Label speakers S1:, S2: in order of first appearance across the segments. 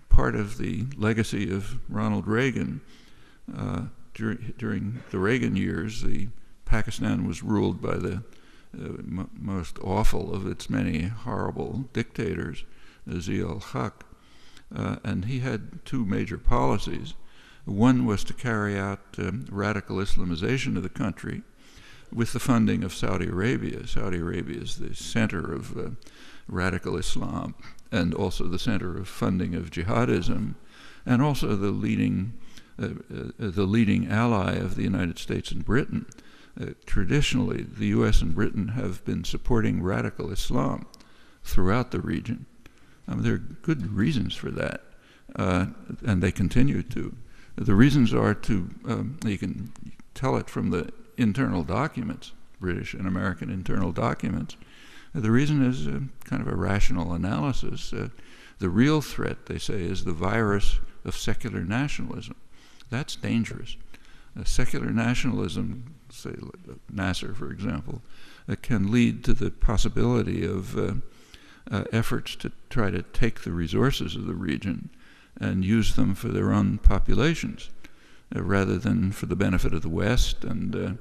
S1: part of the legacy of Ronald Reagan. During the Reagan years, Pakistan was ruled by the most awful of its many horrible dictators, Zia-ul-Haq, and he had two major policies. One was to carry out radical Islamization of the country with the funding of Saudi Arabia. Saudi Arabia is the center of radical Islam and also the center of funding of jihadism, and also the leading ally of the United States and Britain. Traditionally, the U.S. and Britain have been supporting radical Islam throughout the region. There are good reasons for that, and they continue to. The reasons are you can tell it from the internal documents, British and American internal documents. The reason is kind of a rational analysis. The real threat, they say, is the virus of secular nationalism. That's dangerous. Secular nationalism, say Nasser, for example, can lead to the possibility of efforts to try to take the resources of the region and use them for their own populations, rather than for the benefit of the West and the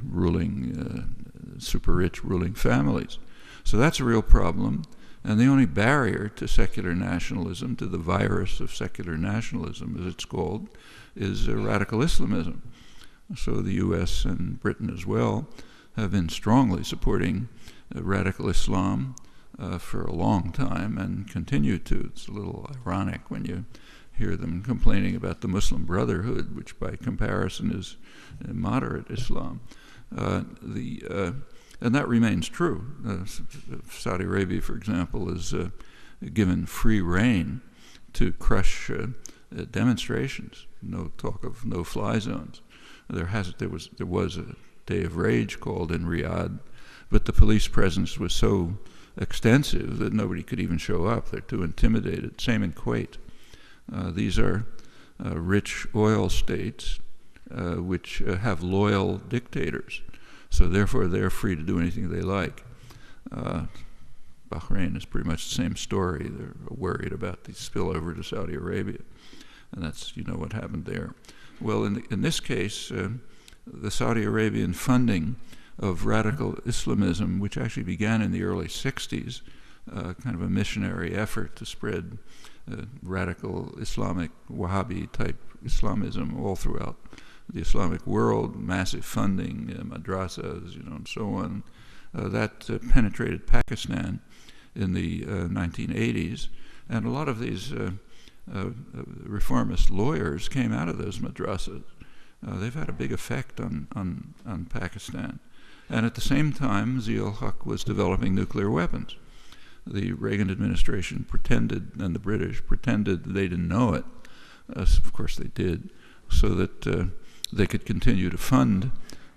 S1: ruling, super-rich ruling families. So that's a real problem. And the only barrier to secular nationalism, to the virus of secular nationalism, as it's called, is radical Islamism. So the U.S. and Britain as well have been strongly supporting radical Islam for a long time and continue to. It's a little ironic when you hear them complaining about the Muslim Brotherhood, which by comparison is moderate Islam. And that remains true. Saudi Arabia, for example, is given free rein to crush demonstrations. No talk of no-fly zones. There was a day of rage called in Riyadh, but the police presence was so extensive that nobody could even show up. They're too intimidated. Same in Kuwait. These are rich oil states which have loyal dictators. So therefore, they're free to do anything they like. Bahrain is pretty much the same story. They're worried about the spillover to Saudi Arabia. And that's, what happened there. Well, in this case, the Saudi Arabian funding of radical Islamism, which actually began in the early 60s, kind of a missionary effort to spread radical Islamic Wahabi-type Islamism all throughout the Islamic world, massive funding, Madrasas, and so on. That penetrated Pakistan in the 1980s, and a lot of these reformist lawyers came out of those madrasas. They've had a big effect on Pakistan. And at the same time, Zia-ul-Haq was developing nuclear weapons. The Reagan administration pretended, and the British pretended that they didn't know it. Of course they did, so that they could continue to fund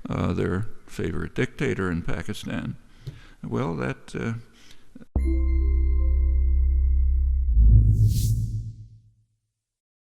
S1: their favorite dictator in Pakistan. Well, that